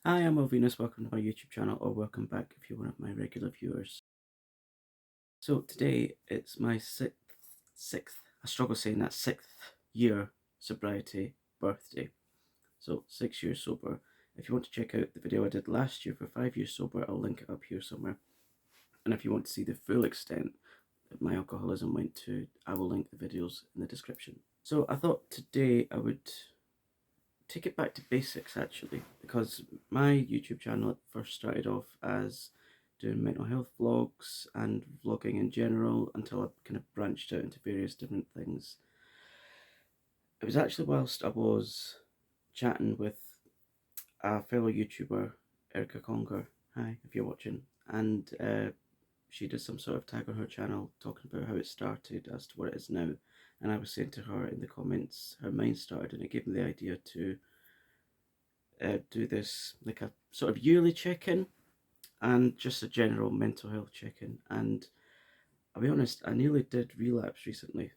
Hi, I'm Venus. Welcome to my YouTube channel, or welcome back if you're one of my regular viewers. So today it's my I struggle saying that, 6th year sobriety birthday. So 6 years sober. If you want to check out the video I did last year for 5 years sober, I'll link it up here somewhere. And if you want to see the full extent that my alcoholism went to, I will link the videos in the description. So I thought today I would take it back to basics actually, because my YouTube channel first started off as doing mental health vlogs and vlogging in general until I kind of branched out into various different things. It was actually whilst I was chatting with a fellow YouTuber, Erica Conger, hi if you're watching, and she did some sort of tag on her channel talking about how it started as to what it is now, and I was saying to her in the comments how mine started, and it gave me the idea to do this like a sort of yearly check-in and just a general mental health check-in. And I'll be honest, I nearly did relapse recently,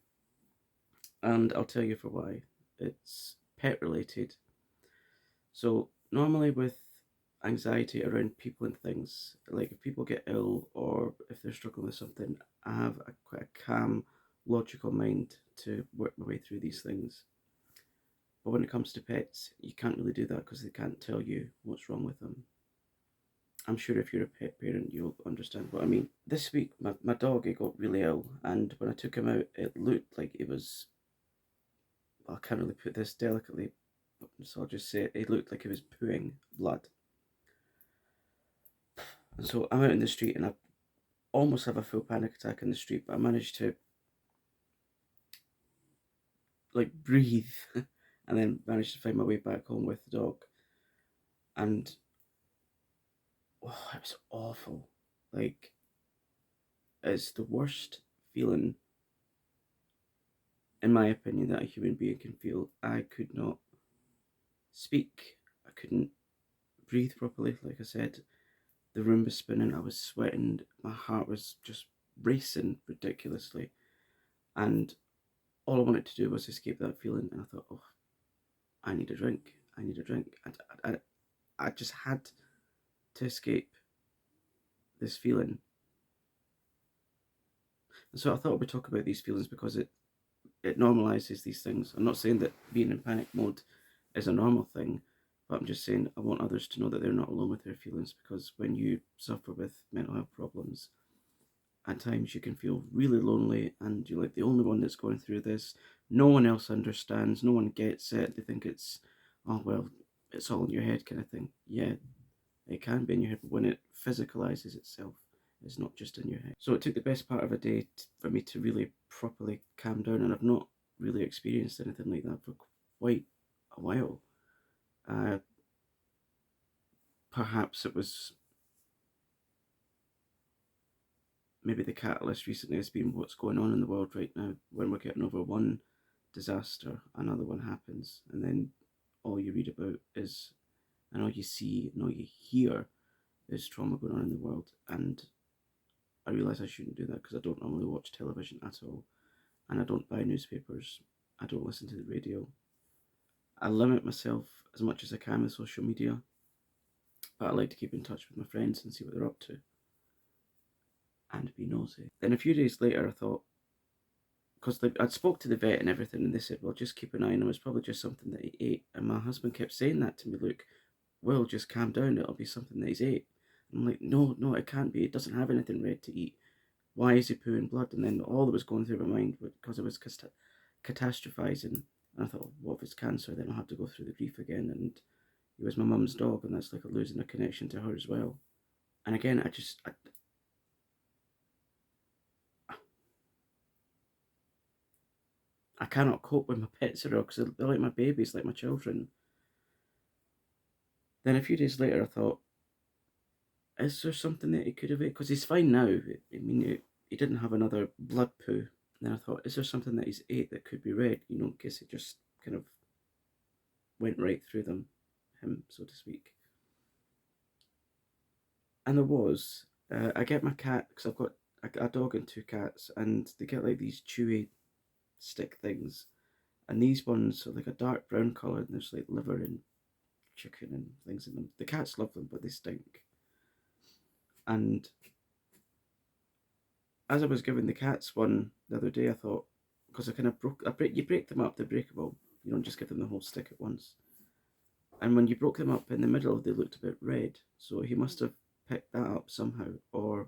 and I'll tell you for why. It's pet related. So normally with anxiety around people and things, like if people get ill or if they're struggling with something, I have quite a calm, logical mind to work my way through these things. But when it comes to pets, you can't really do that because they can't tell you what's wrong with them. I'm sure if you're a pet parent, you'll understand what I mean. This week, my dog, he got really ill, and when I took him out, it looked like it was, well, I can't really put this delicately, so I'll just say it looked like it was pooing blood. And so I'm out in the street, and I almost have a full panic attack in the street, but I managed to, like, breathe, and then managed to find my way back home with the dog. And, oh, it was awful. Like, it's the worst feeling, in my opinion, that a human being can feel. I could not speak, I couldn't breathe properly. Like I said, the room was spinning, I was sweating, my heart was just racing ridiculously, and all I wanted to do was escape that feeling. And I thought, oh, I need a drink, I need a drink. I just had to escape this feeling. And so I thought we'd talk about these feelings because it normalizes these things. I'm not saying that being in panic mode is a normal thing, but I'm just saying I want others to know that they're not alone with their feelings, because when you suffer with mental health problems, at times you can feel really lonely and you're like the only one that's going through this. No one else understands, no one gets it. They think it's, oh, well, it's all in your head kind of thing. Yeah, it can be in your head, but when it physicalizes itself, it's not just in your head. So it took the best part of a day for me to really properly calm down, and I've not really experienced anything like that for quite a while. Perhaps it was, maybe the catalyst recently has been what's going on in the world right now. When we're getting over one disaster, another one happens, and then all you read about is, and all you see and all you hear is trauma going on in the world. And I realise I shouldn't do that because I don't normally watch television at all, and I don't buy newspapers, I don't listen to the radio. I limit myself as much as I can with social media, but I like to keep in touch with my friends and see what they're up to and be nosy. Then a few days later I thought, because I'd spoke to the vet and everything, and they said, well, just keep an eye on him, it's probably just something that he ate. And my husband kept saying that to me, look, Will, just calm down, it'll be something that he's ate. And I'm like, no, it can't be, it doesn't have anything red to eat. Why is he pooing blood? And then all that was going through my mind, because I was catastrophizing, and I thought, what if it's cancer? Then I'll have to go through the grief again. And he was my mum's dog, and that's like losing a connection to her as well. And again, I cannot cope with my pets at all, because they're like my babies, like my children. Then a few days later I thought, is there something that he could have ate? Because he's fine now. I mean, he didn't have another blood poo. And then I thought, is there something that he's ate that could be red? In case it just kind of went right through him, so to speak. And there was. I get my cat, because I've got a dog and two cats, and they get like these chewy stick things. And these ones are like a dark brown colour, and there's like liver and chicken and things in them. The cats love them, but they stink. And as I was giving the cats one the other day, I thought, because I kind of you break them up, they're breakable. You don't just give them the whole stick at once. And when you broke them up in the middle, they looked a bit red. So he must have picked that up somehow, or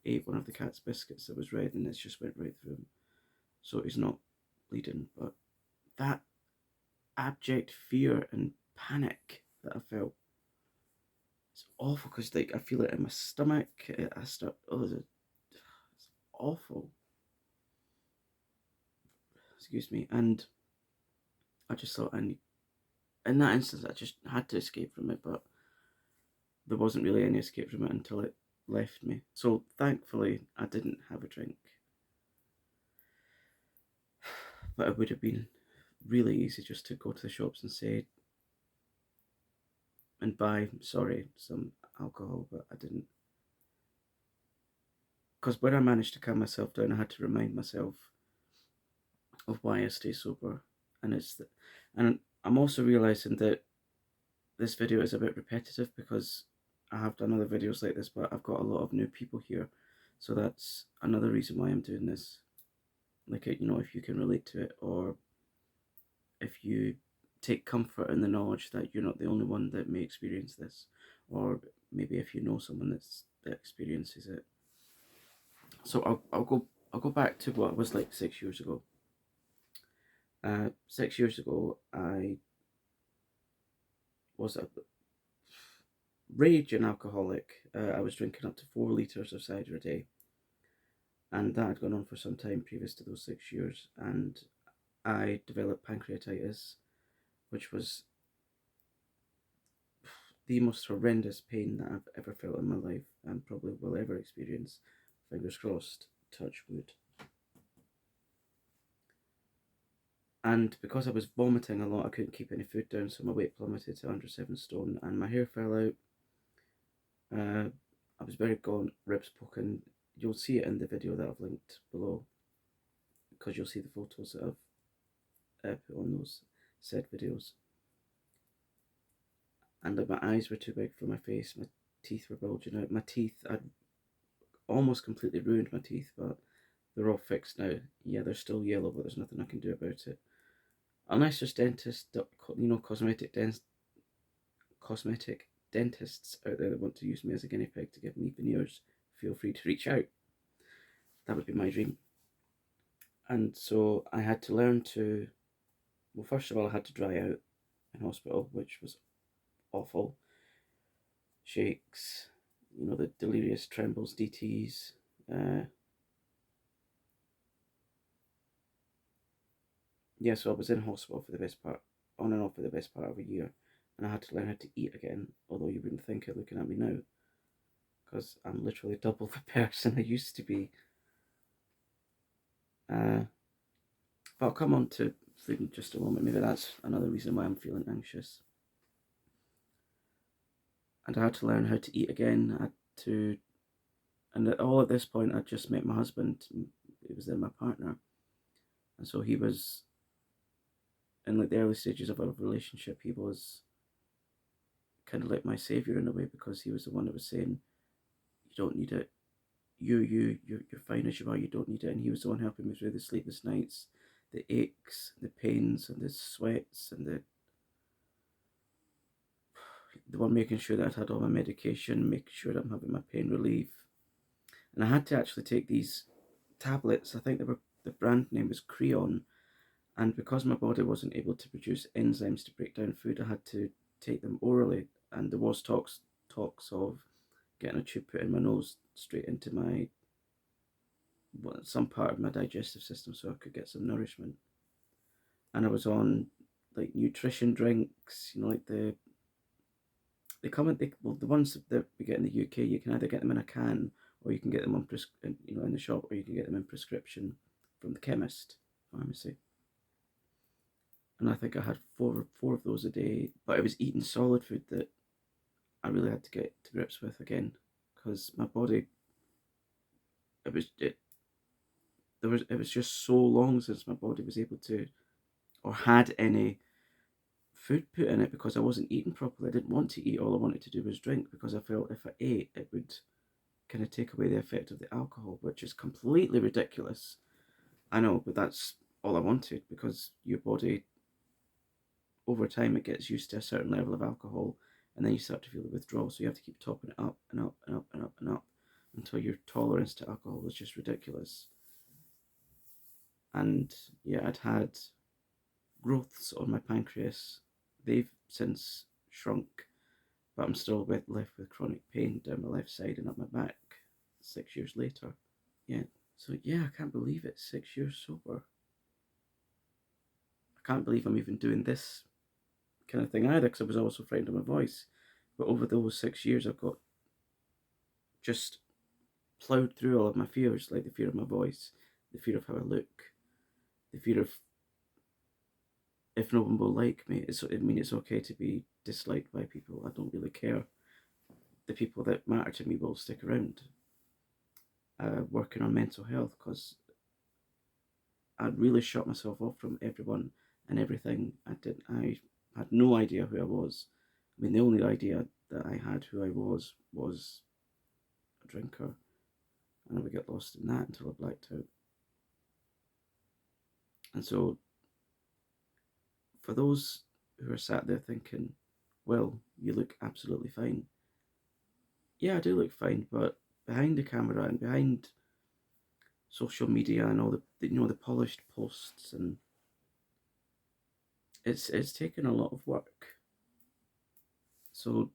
ate one of the cat's biscuits that was red, and it's just went right through him. So he's not bleeding. But that abject fear and panic that I felt, it's awful, because like I feel it in my stomach. I start, it's awful. Excuse me. And I just thought, and in that instance, I just had to escape from it, but there wasn't really any escape from it until it left me. So thankfully, I didn't have a drink. But it would have been really easy just to go to the shops and say, and buy, some alcohol, but I didn't. Because when I managed to calm myself down, I had to remind myself of why I stay sober. And I'm also realizing that this video is a bit repetitive, because I have done other videos like this, but I've got a lot of new people here. So that's another reason why I'm doing this. Like, if you can relate to it, or if you take comfort in the knowledge that you're not the only one that may experience this, or maybe if you know someone that experiences it. So I'll go back to what it was like 6 years ago. 6 years ago, I was a raging alcoholic. I was drinking up to 4 litres of cider a day, and that had gone on for some time previous to those 6 years. And I developed pancreatitis, which was the most horrendous pain that I've ever felt in my life, and probably will ever experience. Fingers crossed, touch wood. And because I was vomiting a lot, I couldn't keep any food down, so my weight plummeted to under 7 stone, and my hair fell out. I was very gaunt, ribs poking. You'll see it in the video that I've linked below, because you'll see the photos that I've put on those said videos. And like, my eyes were too big for my face, my teeth were bulging out. My teeth, I'd almost completely ruined my teeth, but they're all fixed now. Yeah, they're still yellow, but there's nothing I can do about it. Unless there's dentists, cosmetic dentists out there that want to use me as a guinea pig to give me veneers, feel free to reach out. That would be my dream. And so I had to learn to, well, first of all, I had to dry out in hospital, which was awful. Shakes, the delirious trembles, DTs. Yeah, so I was in hospital for the best part, on and off for the best part of a year, and I had to learn how to eat again, although you wouldn't think it looking at me now, because I'm literally double the person I used to be. But I'll come on to food in just a moment. Maybe that's another reason why I'm feeling anxious. And I had to learn how to eat again. And all at this point, I'd just met my husband. He was then my partner, and so he was, in like the early stages of our relationship, he was kind of like my savior in a way, because he was the one that was saying, "You don't need it. You're fine as you are. You don't need it." And he was the one helping me through the sleepless nights, the aches, the pains, and the sweats, and the one making sure that I'd had all my medication, making sure that I'm having my pain relief. And I had to actually take these tablets. I think the brand name was Creon. And because my body wasn't able to produce enzymes to break down food, I had to take them orally. And there was talks of getting a tube put in my nose straight into some part of my digestive system, so I could get some nourishment. And I was on like nutrition drinks, like the ones that we get in the UK. You can either get them in a can, or you can get them in the shop, or you can get them in prescription from the chemist pharmacy. And I think I had four of those a day, but I was eating solid food that I really had to get to grips with again, because my body, it was just so long since my body was able to, or had any food put in it because I wasn't eating properly. I didn't want to eat. All I wanted to do was drink because I felt if I ate, it would kind of take away the effect of the alcohol, which is completely ridiculous. I know, but that's all I wanted, because your body, over time, it gets used to a certain level of alcohol, and then you start to feel the withdrawal. So you have to keep topping it up and up and up and up and up until your tolerance to alcohol is just ridiculous. And yeah, I'd had growths on my pancreas. They've since shrunk, but I'm still left with chronic pain down my left side and up my back 6 years later. Yeah, so yeah, I can't believe it. 6 years sober. I can't believe I'm even doing this kind of thing either, because I was always so frightened of my voice. But over those 6 years, I've got just ploughed through all of my fears, like the fear of my voice, the fear of how I look, the fear of if no one will like me. It's okay to be disliked by people. I don't really care. The people that matter to me will stick around. Working on mental health, because I'd really shut myself off from everyone and everything. I had no idea who I was. I mean, the only idea that I had who I was a drinker, and I would get lost in that until I blacked out. And so, for those who are sat there thinking, well, you look absolutely fine. Yeah, I do look fine, but behind the camera and behind social media and all the polished posts, and it's taken a lot of work. So,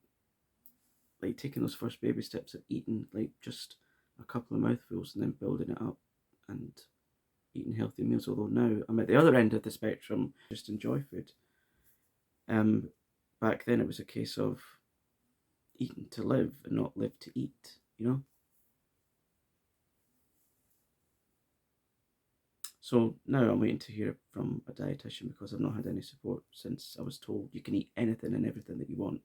like, taking those first baby steps of eating, like, just a couple of mouthfuls and then building it up and eating healthy meals. Although now I'm at the other end of the spectrum, just enjoy food. Back then it was a case of eating to live and not live to eat, you know? So now I'm waiting to hear from a dietitian, because I've not had any support since I was told you can eat anything and everything that you want,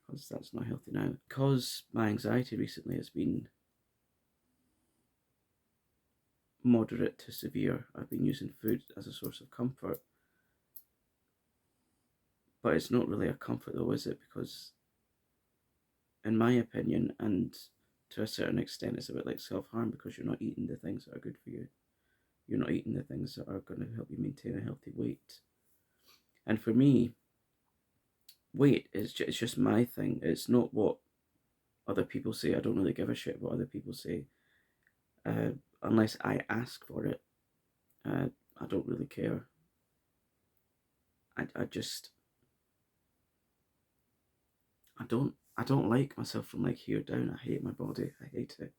because that's not healthy now. Because my anxiety recently has been moderate to severe, I've been using food as a source of comfort. But it's not really a comfort though, is it? Because in my opinion, and to a certain extent, it's a bit like self-harm, because you're not eating the things that are good for you. You're not eating the things that are going to help you maintain a healthy weight. And for me, weight is it's just my thing. It's not what other people say. I don't really give a shit what other people say. Unless I ask for it, I don't really care. I don't like myself from like here down. I hate my body. I hate it.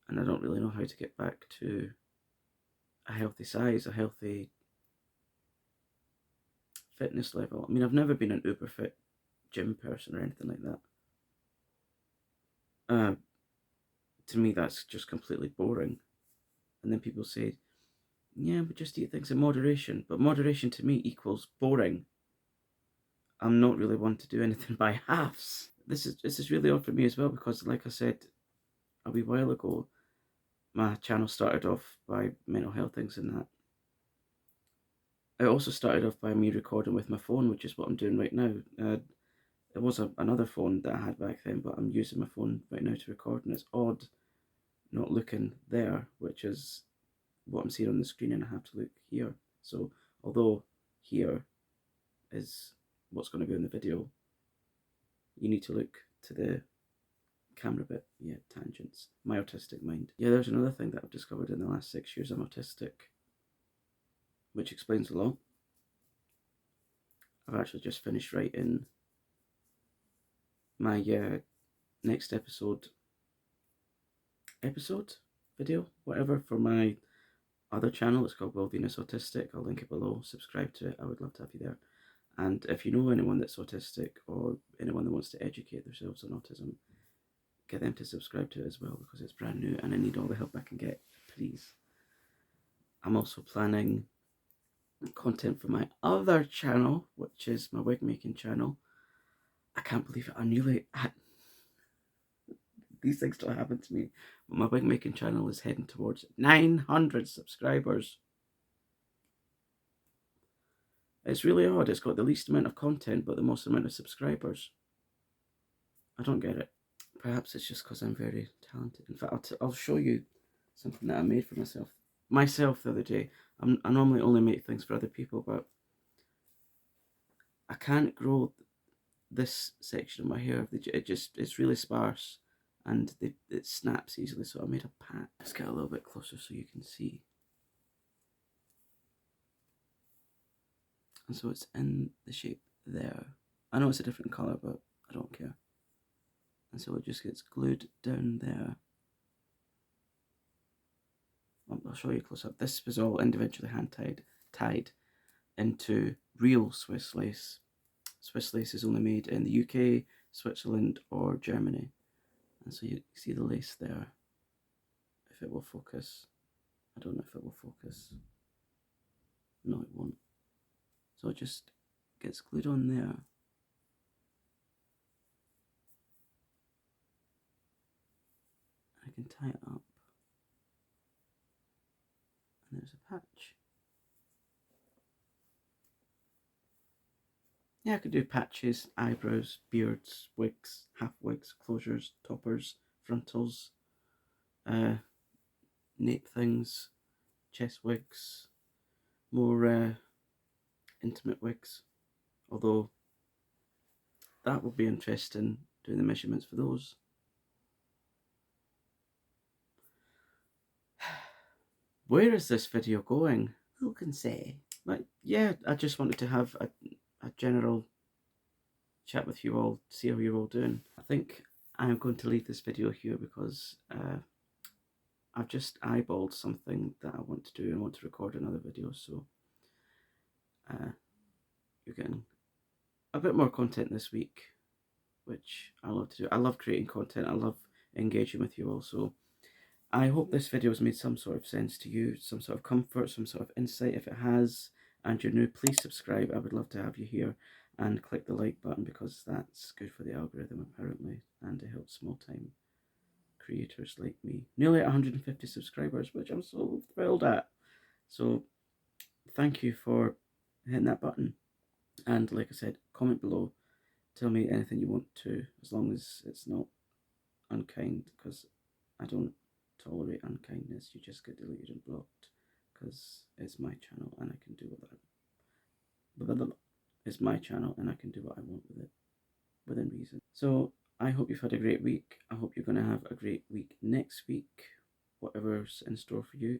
And I don't really know how to get back to a healthy size, a healthy fitness level. I mean, I've never been an uber fit gym person or anything like that. To me, that's just completely boring. And then people say, yeah, but just eat things in moderation. But moderation to me equals boring. I'm not really one to do anything by halves. This is really odd for me as well, because like I said a wee while ago, my channel started off by mental health things and that. It also started off by me recording with my phone, which is what I'm doing right now. It was another phone that I had back then, but I'm using my phone right now to record, and it's odd not looking there, which is what I'm seeing on the screen, and I have to look here. So although here is what's going to go in the video, you need to look to the camera bit. Yeah, tangents. My autistic mind. Yeah, there's another thing that I've discovered in the last 6 years. I'm autistic, which explains a lot. I've actually just finished writing my next video, whatever, for my other channel. It's called Will Venus Autistic. I'll link it below. Subscribe to it. I would love to have you there. And if you know anyone that's autistic, or anyone that wants to educate themselves on autism, get them to subscribe to it as well, because it's brand new and I need all the help I can get, please. I'm also planning content for my other channel, which is my wig making channel. I can't believe it. These things don't happen to me. But my wig making channel is heading towards 900 subscribers. It's really odd. It's got the least amount of content but the most amount of subscribers. I don't get it. Perhaps it's just because I'm very talented. In fact, I'll show you something that I made for myself the other day. I normally only make things for other people, but I can't grow this section of my hair. It's really sparse and it snaps easily, so I made a patch. Let's get a little bit closer so you can see. And so it's in the shape there. I know it's a different colour, but I don't care. And so it just gets glued down there. I'll show you close up. This was all individually hand tied into real Swiss lace. Swiss lace is only made in the UK, Switzerland or Germany. And so you see the lace there. If it will focus. I don't know if it will focus. No, it won't. So it just gets glued on there. I can tie it up. And there's a patch. Yeah, I could do patches, eyebrows, beards, wigs, half wigs, closures, toppers, frontals, nape things, chest wigs, more intimate wigs. Although that would be interesting, doing the measurements for those. Where is this video going? Who can say? But yeah, I just wanted to have a general chat with you all, see how you're all doing. I think I'm going to leave this video here because I've just eyeballed something that I want to do and want to record another video, so you're getting a bit more content this week, which I love to do. I love creating content, I love engaging with you all, so I hope this video has made some sort of sense to you, some sort of comfort, some sort of insight. If it has, and you're new, please subscribe. I would love to have you here, and click the like button because that's good for the algorithm apparently, and it helps small-time creators like me. Nearly 150 subscribers, which I'm so thrilled at. So thank you for hitting that button. And like I said, comment below. Tell me anything you want to, as long as it's not unkind, because I don't tolerate unkindness. You just get deleted and blocked, because it's my channel and I can do it's my channel and I can do what I want with it, within reason. So I hope you've had a great week. I hope you're going to have a great week next week, whatever's in store for you.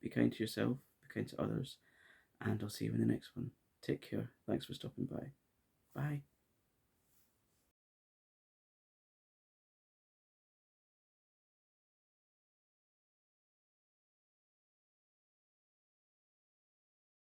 Be kind to yourself, be kind to others, and I'll see you in the next one. Take care. Thanks for stopping by. Bye.